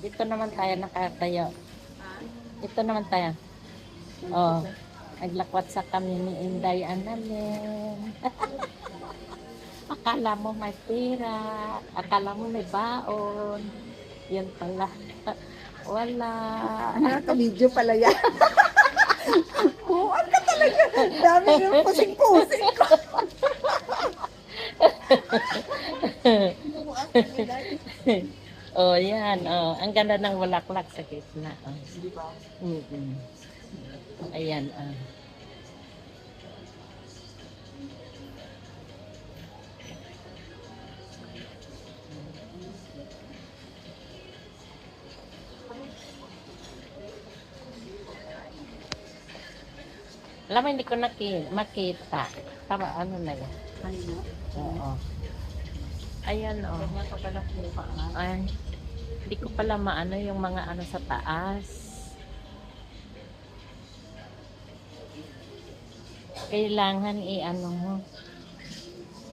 Dito naman tayo nakatayo. Dito naman tayo. Oh, naglakwat sa kami ni Inday Annalyn. Akala mo may pera. Akala mo may baon. Yan pala. Wala. Nakaka-video pala yan. Buwan ka talaga. Dami yung pusing-pusing ko. Oh, yan. Oh, ang ganda ng bulaklak sa gitna. Oh. Di ba? Ayan. Oh. Alam mo, hindi ko makita. Tama, ano na yan? Ay, no? Oo. Ayan, oh. Ganyan pa pala mukha. Ay, hindi ko pala maano yung mga ano sa taas. Kailangan i-ano mo.